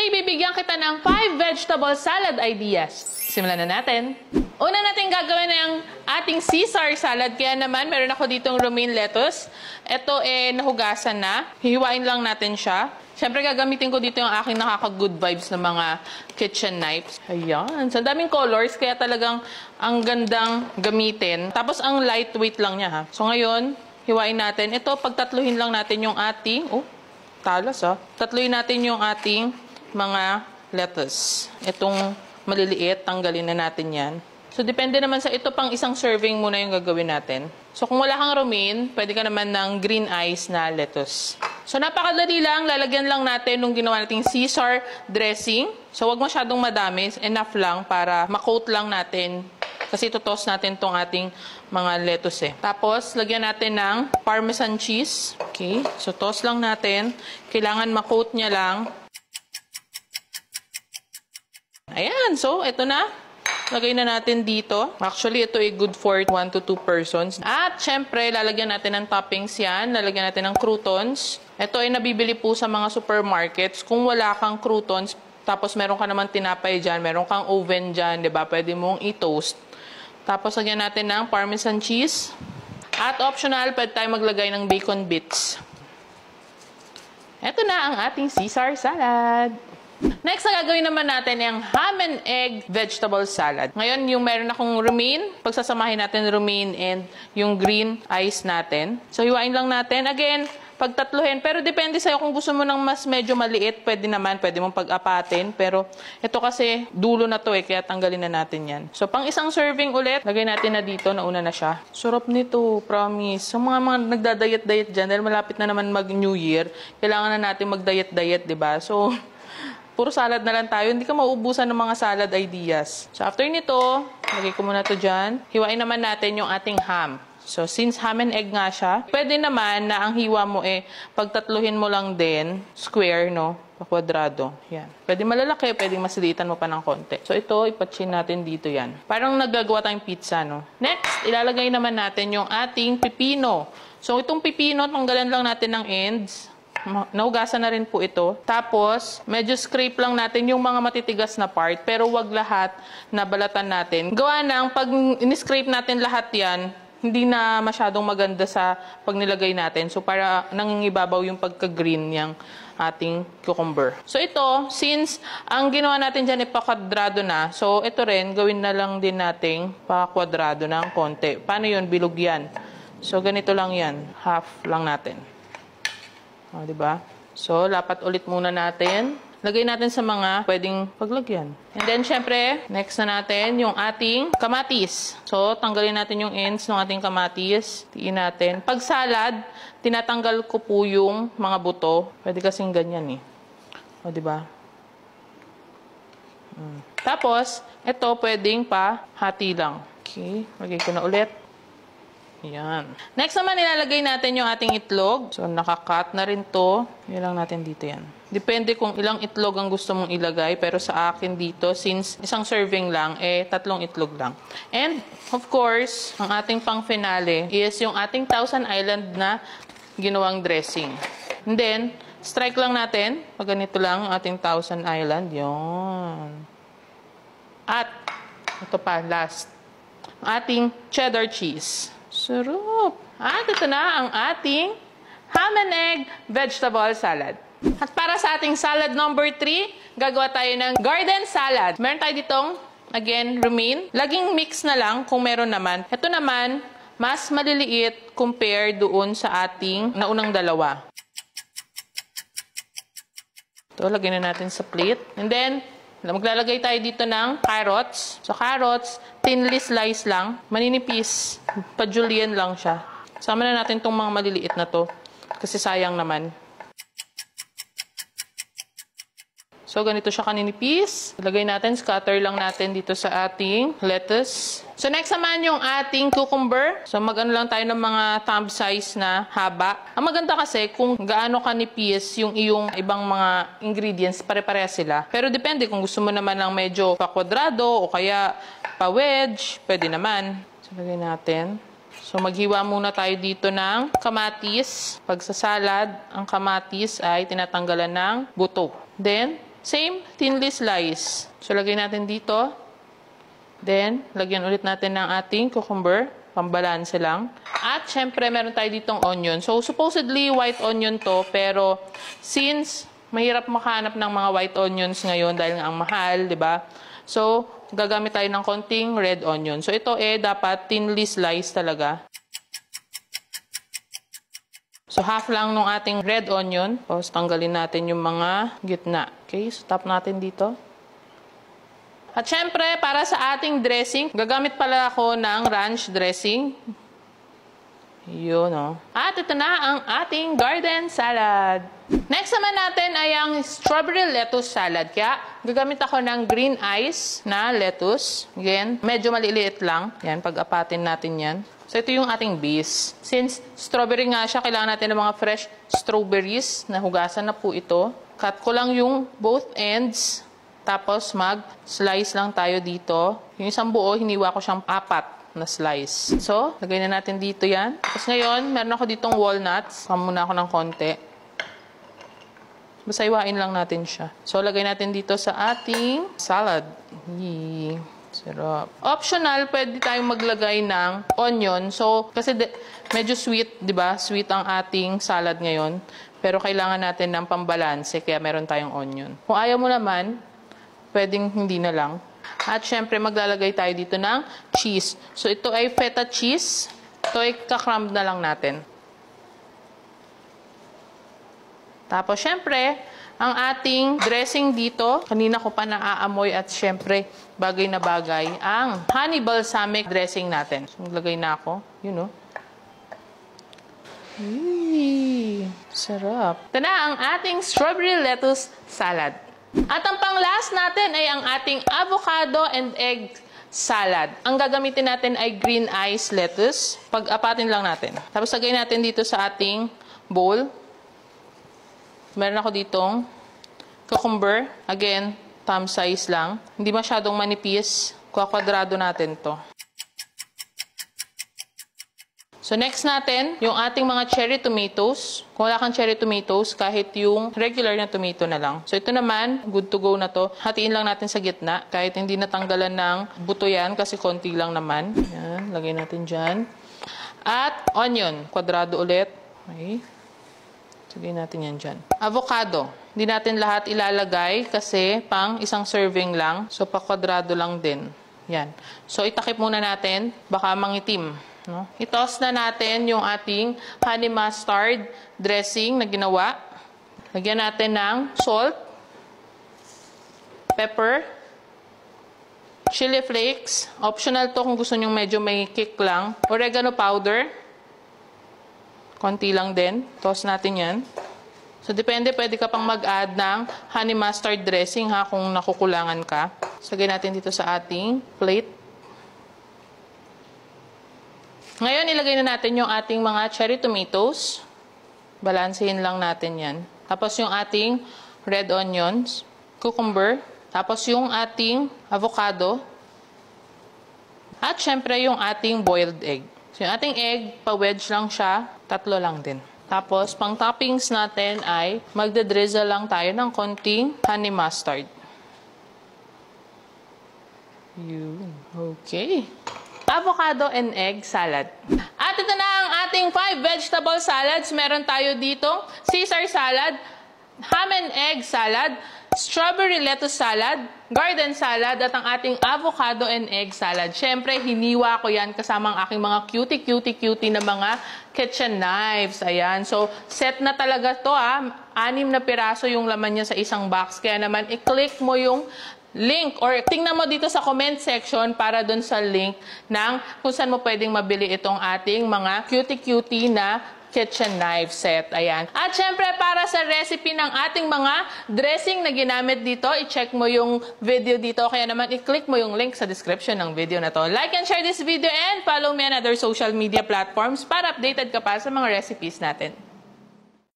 Today, bibigyan kita ng 5 vegetable salad ideas. Simulan na natin. Una natin gagawin na yung ating Caesar salad. Kaya naman, meron ako ditong romaine lettuce. Ito nahugasan na. Hihiwain lang natin siya. Siyempre, gagamitin ko dito yung aking nakaka-good vibes na mga kitchen knives. Ayan. So, daming colors, kaya talagang ang gandang gamitin. Tapos, ang lightweight lang niya, ha. So, ngayon, hiwain natin. Ito, pagtatluhin lang natin yung ating... talas, ha. Tatluhin natin yung ating mga lettuce. Itong maliliit, tanggalin na natin yan. So, depende naman sa ito, pang isang serving muna yung gagawin natin. So, kung wala kang romaine, pwede ka naman ng green ice na lettuce. So, napakadali lang. Lalagyan lang natin nung ginawa nating Caesar dressing. So, wag masyadong madami. Enough lang para ma-coat lang natin. Kasi itutos natin tong ating mga lettuce. Tapos, lagyan natin ng Parmesan cheese. Okay. So, toss lang natin. Kailangan ma-coat niya lang. Ayan. So, ito na. Lagay na natin dito. Actually, ito ay good for 1 to 2 persons. At, syempre, lalagyan natin ng toppings yan. Lalagyan natin ng croutons. Ito ay nabibili po sa mga supermarkets. Kung wala kang croutons, tapos meron ka naman tinapay dyan, meron kang oven dyan, diba? Pwede mong i-toast. Tapos, lagyan natin ng Parmesan cheese. At optional, pwede tayo maglagay ng bacon bits. Ito na ang ating Caesar salad. Next na gagawin naman natin yung ham and egg vegetable salad. Ngayon, yung meron akong romaine, pagsasamahin natin romaine and yung green ice natin. So, hiwain lang natin. Again, pagtatluhin. Pero depende sa'yo kung gusto mo ng mas medyo maliit, pwede naman, pwede mong pag-apatin. Pero ito kasi dulo na to kaya tanggalin na natin yan. So, pang isang serving ulit, lagay natin na dito, nauna na siya. Sarap nito, promise. So, mga nagda-diet-diet dyan, dahil malapit na naman mag-New Year, kailangan na natin mag-diet-diet, diba? So, puro salad na lang tayo. Hindi ka mauubusan ng mga salad ideas. So, after nito, lagay ko muna to dyan. Hiwain naman natin yung ating ham. So, since ham and egg nga siya, pwede naman na ang hiwa mo pagtatluhin mo lang din, square, no? Kwadrado. Yan. Pwede malalaki, pwede masilitan mo pa ng konti. So, ito, ipatsin natin dito yan. Parang nagagawa tayong pizza, no? Next, ilalagay naman natin yung ating pipino. So, itong pipino, tanggalan lang natin ng ends. Naugasan na rin po ito. Tapos, medyo scrape lang natin yung mga matitigas na part, pero wag lahat na balatan natin. Gawa ng, pag in-scrape natin lahat yan, hindi na masyadong maganda sa pag nilagay natin. So, para nangingibabaw yung pagka-green niyang ating cucumber. So, ito, since ang ginawa natin dyan ay pa-kwadrado na, so, ito rin, gawin na lang din nating pa-kwadrado ng konti. Paano yun? Bilog yan. So, ganito lang yan. Half lang natin. O, diba? So, lapat ulit muna natin. Lagay natin sa mga pwedeng paglagyan. And then, syempre, next na natin yung ating kamatis. So, tanggalin natin yung ends ng ating kamatis. Tiin natin. Pag salad, tinatanggal ko po yung mga buto. Pwede kasing ganyan O, diba? Tapos, ito pwedeng pa hati lang. Okay. Lagay ko na ulit. Yan. Next naman, ilalagay natin yung ating itlog. So, nakakat na rin to. Yan lang natin dito yan. Depende kung ilang itlog ang gusto mong ilagay. Pero sa akin dito, since isang serving lang, 3 itlog lang. And, of course, ang ating pang finale is yung ating Thousand Island na ginawang dressing. And then, strike lang natin. Pag ganito lang ang ating Thousand Island. Yun. At, ito pa, last. Ang ating cheddar cheese. Sarap! At ito na ang ating ham and egg vegetable salad. At para sa ating salad number 3, gagawa tayo ng garden salad. Meron tayo ditong, again, romaine. Laging mix na lang kung meron naman. Ito naman, mas maliliit compare doon sa ating naunang dalawa. Ito, lagyan na natin sa plate. And then, maglalagay tayo dito ng carrots. So, carrots, thinly slice lang. Maninipis. Pa-julienne lang siya. Sama na natin itong mga maliliit na to. Kasi sayang naman. So, ganito siya kaninipis. Lagay natin, scatter lang natin dito sa ating lettuce. So, next naman yung ating cucumber. So, mag-ano lang tayo ng mga thumb size na haba. Ang maganda kasi kung gaano kanipis yung iyong ibang mga ingredients, pare-pareha sila. Pero depende kung gusto mo naman ng medyo pa-kwadrado o kaya pa-wedge, pwede naman. So, lagay natin. So, maghiwa muna tayo dito ng kamatis. Pag sa salad, ang kamatis ay tinatanggalan ng buto. Then, Same, thinly slice. So, lagay natin dito. Then, lagyan ulit natin ng ating cucumber. Pambalanse lang. At, syempre, meron tayo ditong onion. So, supposedly, white onion to. Pero, since mahirap makahanap ng mga white onions ngayon dahil nga ang mahal, di ba? So, gagamit tayo ng konting red onion. So, ito dapat thinly slice talaga. So, half lang nung ating red onion. Tapos, tanggalin natin yung mga gitna. Okay? So, tap natin dito. At syempre, para sa ating dressing, gagamit pala ako ng ranch dressing. Yun, oh. At ito na ang ating garden salad. Next naman natin ay ang strawberry lettuce salad. Kaya, gagamit ako ng green ice na lettuce. Again, medyo maliliit lang. Yan, pag-apatin natin yan. So, ito yung ating base. Since strawberry nga siya, kailangan natin ng mga fresh strawberries. Nahugasan na po ito. Cut ko lang yung both ends. Tapos, mag-slice lang tayo dito. Yung isang buo, hiniwa ko siyang 4 na slice. So, lagay na natin dito yan. Tapos ngayon, meron ako ditong walnuts. Kama muna ako ng konti. Basta iwain lang natin siya. So, lagay natin dito sa ating salad. Yee. Sarap. Optional, pwede tayong maglagay ng onion. So, kasi medyo sweet, di ba? Sweet ang ating salad ngayon. Pero kailangan natin ng pambalanse, kaya meron tayong onion. Kung ayaw mo naman, pwedeng hindi na lang. At syempre, maglalagay tayo dito ng cheese. So, ito ay feta cheese. Ito ay kakrumb na lang natin. Tapos, syempre, ang ating dressing dito, kanina ko pa naaamoy at syempre, bagay na bagay, ang honey balsamic dressing natin. So, maglagay na ako. You know. Sarap. Ito na ang ating strawberry lettuce salad. At ang pang-last natin ay ang ating avocado and egg salad. Ang gagamitin natin ay green ice lettuce. Pag-apatin lang natin. Tapos lagay natin dito sa ating bowl. Meron ako ditong cucumber. Again, thumb size lang. Hindi masyadong manipis. Kwa-kwadrado natin to. So, next natin, yung ating mga cherry tomatoes. Kung wala kang cherry tomatoes, kahit yung regular na tomato na lang. So, ito naman, good to go na to. Hatiin lang natin sa gitna. Kahit hindi natanggalan ng buto yan, kasi konti lang naman. Yan, lagay natin dyan. At onion, kwadrado ulit. Okay. Lagay natin yan dyan. Avocado. Hindi natin lahat ilalagay kasi pang isang serving lang. So, pa-kwadrado lang din. Yan. So, itakip muna natin. Baka mangitim. No? I-toss na natin yung ating honey mustard dressing na ginawa. Lagyan natin ng salt, pepper, chili flakes. Optional to kung gusto nyo medyo may kick lang. Oregano powder. Konti lang din. Toss natin yan. So, depende, pwede ka pang mag-add ng honey mustard dressing ha, kung nakukulangan ka. Sagay natin dito sa ating plate. Ngayon, ilagay na natin yung ating mga cherry tomatoes. Balansehin lang natin yan. Tapos yung ating red onions, cucumber, tapos yung ating avocado, at syempre yung ating boiled egg. So yung ating egg, pa-wedge lang siya, 3 lang din. Tapos, pang toppings natin ay magdadrizzle lang tayo ng konting honey mustard. Yun. Okay. Avocado and egg salad. At ito na ang ating 5 vegetable salads. Meron tayo dito Caesar salad, ham and egg salad, strawberry lettuce salad, garden salad, at ang ating avocado and egg salad. Siyempre, hiniwa ko yan kasama ang aking mga cutie na mga kitchen knives. Ayan. So, set na talaga to 6 na piraso yung laman niya sa isang box. Kaya naman, i-click mo yung link or tingnan mo dito sa comment section para dun sa link ng kung saan mo pwedeng mabili itong ating mga cutie na kitchen knife set. Ayan. At syempre, para sa recipe ng ating mga dressing na ginamit dito, i-check mo yung video dito. Kaya naman, i-click mo yung link sa description ng video na to. Like and share this video and follow me on other social media platforms para updated ka pa sa mga recipes natin.